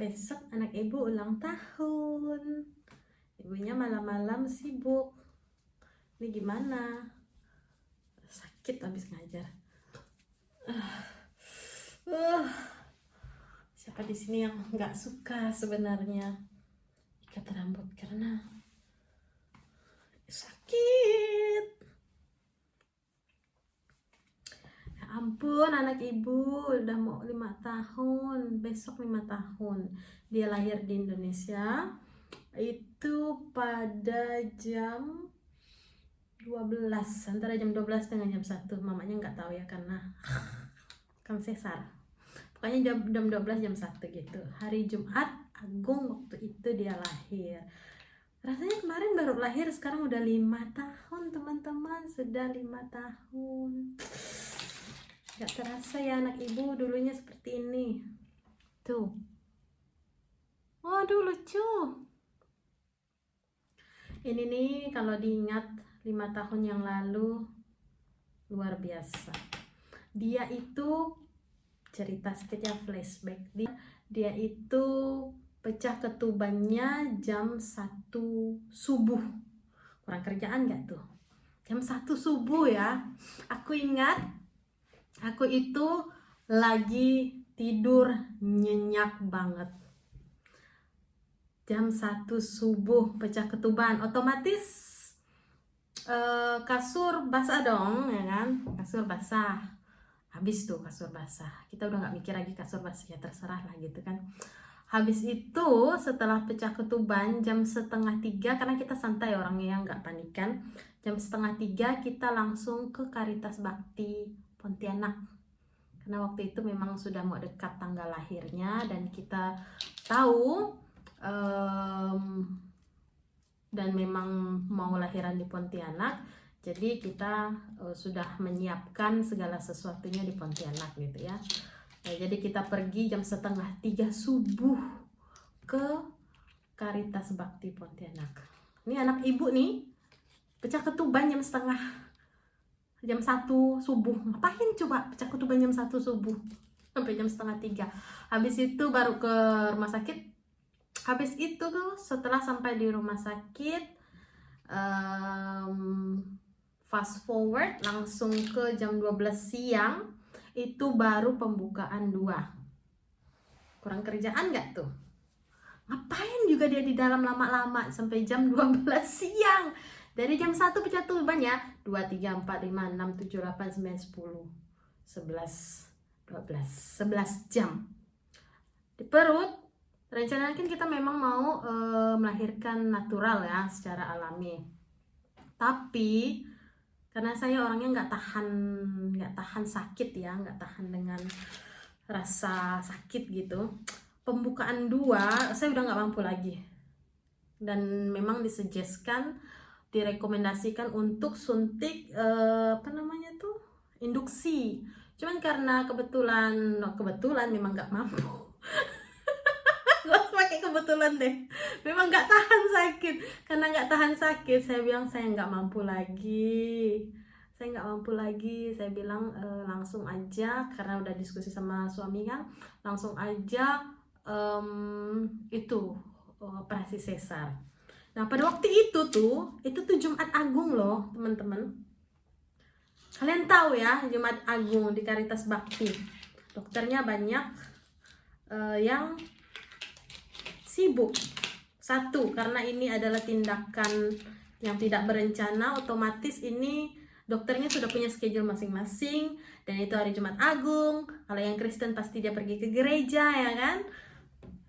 besok anak ibu ulang tahun. Ibunya malam-malam sibuk. Ini gimana? Sakit habis ngajar. Siapa di sini yang nggak suka sebenarnya ikat rambut karena sakit? Ya ampun, anak ibu udah mau 5 tahun. Besok 5 tahun. Dia lahir di Indonesia. Itu pada jam 12, antara jam 12 dengan jam 1. Mamanya nggak tahu ya karena kan sesar. Pokoknya jam 12 jam 1 gitu. Hari Jumat Agung waktu itu dia lahir. Rasanya kemarin baru lahir, sekarang udah 5 tahun teman-teman. Sudah 5 tahun. Gak terasa ya anak ibu dulunya seperti ini. Tuh. Waduh lucu. Ini nih kalau diingat 5 tahun yang lalu luar biasa. Dia itu cerita sedikit ya, flashback. Dia itu pecah ketubannya jam 1 subuh. Kurang kerjaan gak tuh? Jam 1 subuh ya. Aku ingat aku itu lagi tidur nyenyak banget. Jam 1 subuh pecah ketuban, otomatis kasur basah dong, ya kan? Kasur basah. Habis tuh kasur basah. Kita udah nggak mikir lagi kasur basah, ya terserah lah gitu kan. Habis itu setelah pecah ketuban jam 2:30, karena kita santai orangnya nggak panikan. Jam 2:30 kita langsung ke Caritas Bakti Pontianak. Karena waktu itu memang sudah mau dekat tanggal lahirnya dan kita tahu dan memang mau lahiran di Pontianak, jadi kita sudah menyiapkan segala sesuatunya di Pontianak gitu ya. Nah, jadi kita pergi jam 2:30 subuh ke Caritas Bakti Pontianak. Ini anak ibu nih pecah ketuban jam 1 subuh. Ngapain coba pecah ketuban jam 1 subuh sampai jam 2:30? Habis itu baru ke rumah sakit. Habis itu tuh setelah sampai di rumah sakit, fast forward langsung ke jam 12 siang, itu baru pembukaan 2. Kurang kerjaan gak tuh? Ngapain juga dia di dalam lama-lama sampai jam 12 siang. Dari jam 1 pecah ketuban ya, 2, 3, 4, 5, 6, 7, 8, 9, 10, 11, 12, 11 jam. Di perut rencananya kan kita memang mau melahirkan natural ya, secara alami. Tapi karena saya orangnya nggak tahan sakit ya, nggak tahan dengan rasa sakit gitu. Pembukaan 2 saya udah nggak mampu lagi. Dan memang direkomendasikan untuk suntik induksi. Cuman karena kebetulan memang nggak mampu. Kebetulan deh, memang nggak tahan sakit. Karena nggak tahan sakit, saya bilang saya nggak mampu lagi. Saya bilang langsung aja, karena udah diskusi sama suami kan, langsung aja operasi sesar. Nah pada waktu itu tuh Jumat Agung loh teman-teman. Kalian tahu ya, Jumat Agung di Caritas Bakti dokternya banyak yang sibuk. 1, karena ini adalah tindakan yang tidak berencana, otomatis ini dokternya sudah punya schedule masing-masing, dan itu hari Jumat Agung. Kalau yang Kristen pasti dia pergi ke gereja ya kan.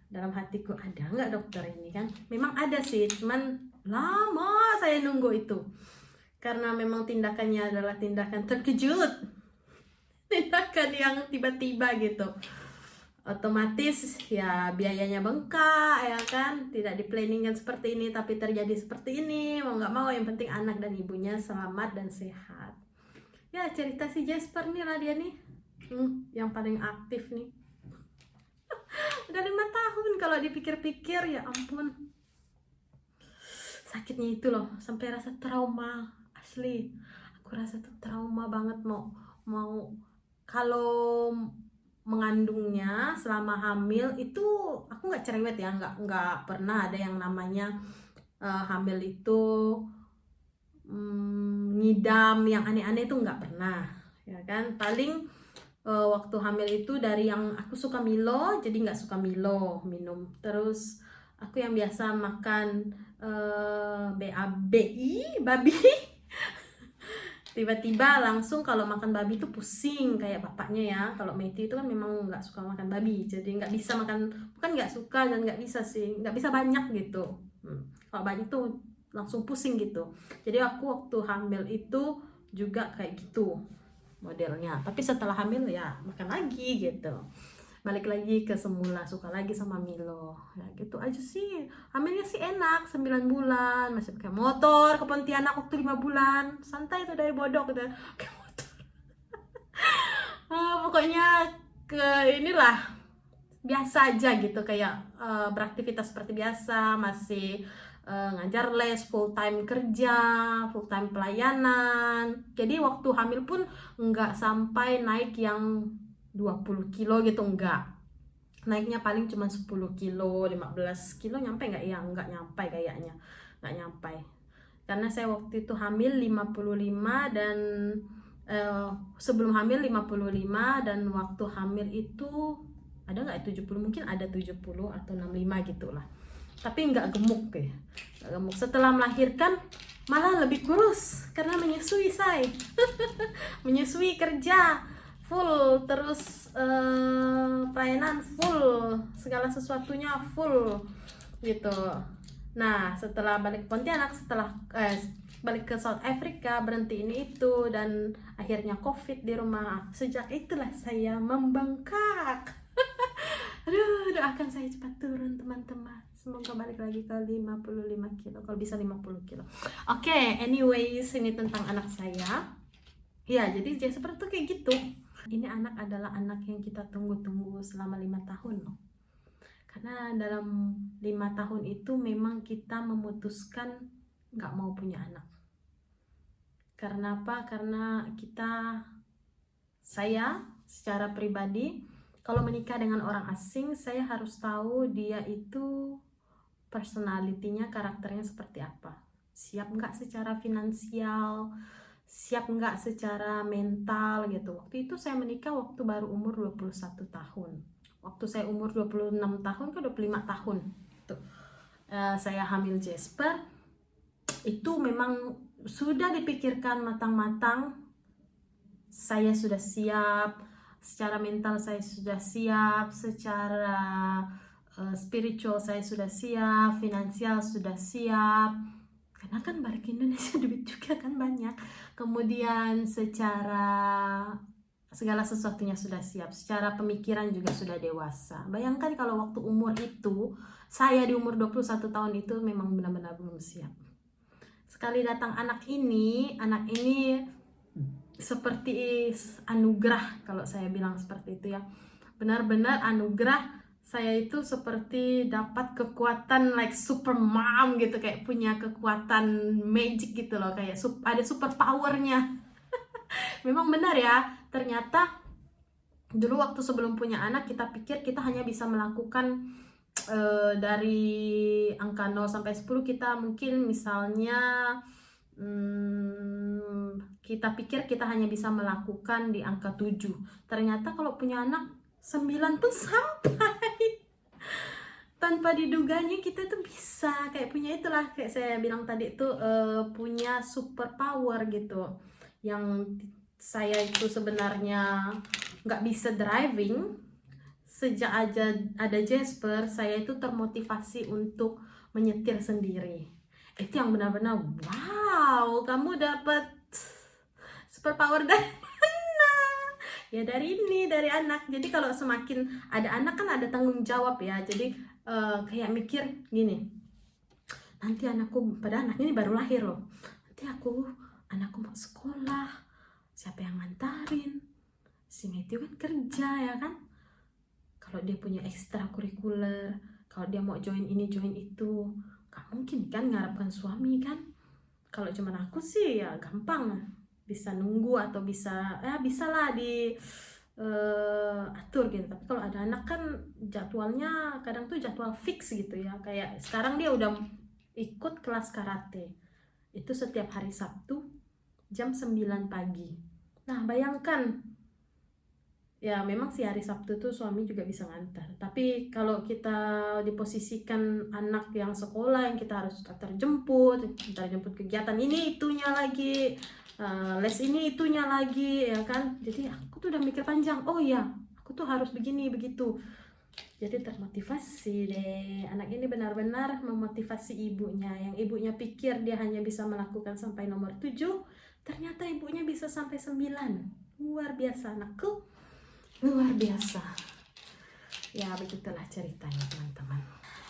Dalam hatiku, ada nggak dokter ini kan? Memang ada sih, cuman lama saya nunggu itu. Karena memang tindakannya adalah tindakan terkejut. Tindakan yang tiba-tiba gitu. Otomatis ya biayanya bengkak ya kan, tidak diplanningkan seperti ini tapi terjadi seperti ini. Mau nggak mau yang penting anak dan ibunya selamat dan sehat. Ya cerita si Jasper nih lah dia nih yang paling aktif nih. Udah 5 tahun kalau dipikir-pikir, ya ampun. Sakitnya itu loh sampai rasa trauma, asli. Aku rasa tuh trauma banget, mau kalau mengandungnya selama hamil itu aku nggak cerewet ya, nggak pernah ada yang namanya hamil itu ngidam yang aneh-aneh itu nggak pernah ya kan. Paling waktu hamil itu dari yang aku suka Milo jadi nggak suka Milo minum, terus aku yang biasa makan BABI babi tiba-tiba langsung kalau makan babi itu pusing kayak bapaknya ya. Kalau Meti itu kan memang nggak suka makan babi, jadi nggak bisa makan, bukan nggak suka dan nggak bisa sih, nggak bisa banyak gitu. Kalau banyak tuh langsung pusing gitu. Jadi aku waktu hamil itu juga kayak gitu modelnya, tapi setelah hamil ya makan lagi gitu, balik lagi ke semula, suka lagi sama Milo ya gitu aja sih. Hamilnya sih enak, 9 bulan masih pakai motor ke Pontianak waktu 5 bulan, santai tuh dari bodok gitu pakai motor. Pokoknya ke inilah biasa aja gitu, kayak beraktivitas seperti biasa, masih ngajar les, full time kerja, full time pelayanan. Jadi waktu hamil pun nggak sampai naik yang 20 kilo gitu, enggak. Naiknya paling cuma 10 kilo, 15 kilo, nyampe nggak ya? Nggak nyampe kayaknya, nggak nyampe. Karena saya waktu itu hamil 55 dan sebelum hamil 55 dan waktu hamil itu ada nggak 70, mungkin ada 70 atau 65 gitulah. Tapi nggak gemuk ya, nggak gemuk. Setelah melahirkan malah lebih kurus karena menyusui saya. Menyusui, kerja full, terus pelayanan full, segala sesuatunya full gitu. Nah setelah balik ke Pontianak, setelah balik ke South Africa, berhenti ini itu, dan akhirnya COVID di rumah. Sejak itulah saya membengkak. Aduh, doakan saya cepat turun teman-teman. Semoga balik lagi ke 55 kilo, kalau bisa 50 kilo. Oke, anyways, ini tentang anak saya. Ya, jadi seperti itu kayak gitu. Ini anak adalah anak yang kita tunggu-tunggu selama 5 tahun loh. Karena dalam 5 tahun itu memang kita memutuskan nggak mau punya anak. Karena apa? Karena saya secara pribadi, kalau menikah dengan orang asing, saya harus tahu dia itu personalitinya, karakternya seperti apa. Siap nggak secara finansial, siap nggak secara mental gitu. Waktu itu saya menikah waktu baru umur 21 tahun. Waktu saya umur 26 tahun ke 25 tahun tuh, saya hamil Jasper. Itu memang sudah dipikirkan matang-matang. Saya sudah siap, secara mental saya sudah siap, secara spiritual saya sudah siap, finansial sudah siap. Karena kan balik Indonesia duit juga kan banyak. Kemudian secara segala sesuatunya sudah siap, secara pemikiran juga sudah dewasa. Bayangkan kalau waktu umur itu, saya di umur 21 tahun itu memang benar-benar belum siap. Sekali datang anak ini seperti anugerah, kalau saya bilang seperti itu ya. Benar-benar anugerah. Saya itu seperti dapat kekuatan like super mom gitu, kayak punya kekuatan magic gitu loh, kayak ada super powernya. Memang benar ya, ternyata dulu waktu sebelum punya anak kita pikir kita hanya bisa melakukan dari angka 0 sampai 10, kita mungkin misalnya kita pikir kita hanya bisa melakukan di angka 7. Ternyata kalau punya anak 9 pun sampai. Tanpa diduganya kita tuh bisa kayak punya itulah, kayak saya bilang tadi tuh punya super power gitu. Yang saya itu sebenarnya nggak bisa driving. Sejak aja ada Jasper, saya itu termotivasi untuk menyetir sendiri. Itu yang benar-benar wow, kamu dapat superpower dari mana? Ya dari anak. Jadi kalau semakin ada anak kan ada tanggung jawab ya. Jadi kayak mikir gini, nanti anakku, pada anak ini baru lahir loh, nanti anakku mau sekolah, siapa yang ngantarin? Si Matthew kan kerja ya kan. Kalau dia punya ekstrakurikuler, kalau dia mau join ini join itu, gak mungkin kan ngarepkan suami kan. Kalau cuma aku sih ya gampang, bisa nunggu atau bisa lah atur gitu. Tapi kalau ada anak kan jadwalnya kadang tuh jadwal fix gitu ya. Kayak sekarang dia udah ikut kelas karate. Itu setiap hari Sabtu jam 9 pagi. Nah, bayangkan ya, memang sih hari Sabtu tuh suami juga bisa ngantar. Tapi kalau kita diposisikan anak yang sekolah yang kita harus antar jemput kegiatan ini itunya lagi, les ini itunya lagi, ya kan. Jadi aku tuh udah mikir panjang, oh ya aku tuh harus begini begitu. Jadi termotivasi deh. Anak ini benar-benar memotivasi ibunya. Yang ibunya pikir dia hanya bisa melakukan sampai nomor 7, ternyata ibunya bisa sampai 9. Luar biasa anakku. Luar biasa. Ya, begitulah ceritanya teman-teman.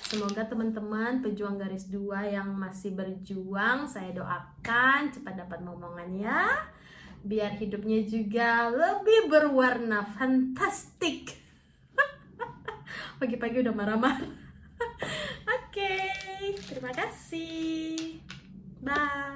Semoga teman-teman pejuang garis 2 yang masih berjuang, saya doakan cepat dapat momongannya, biar hidupnya juga lebih berwarna fantastik. Pagi-pagi udah marah-marah. Oke, terima kasih. Bye.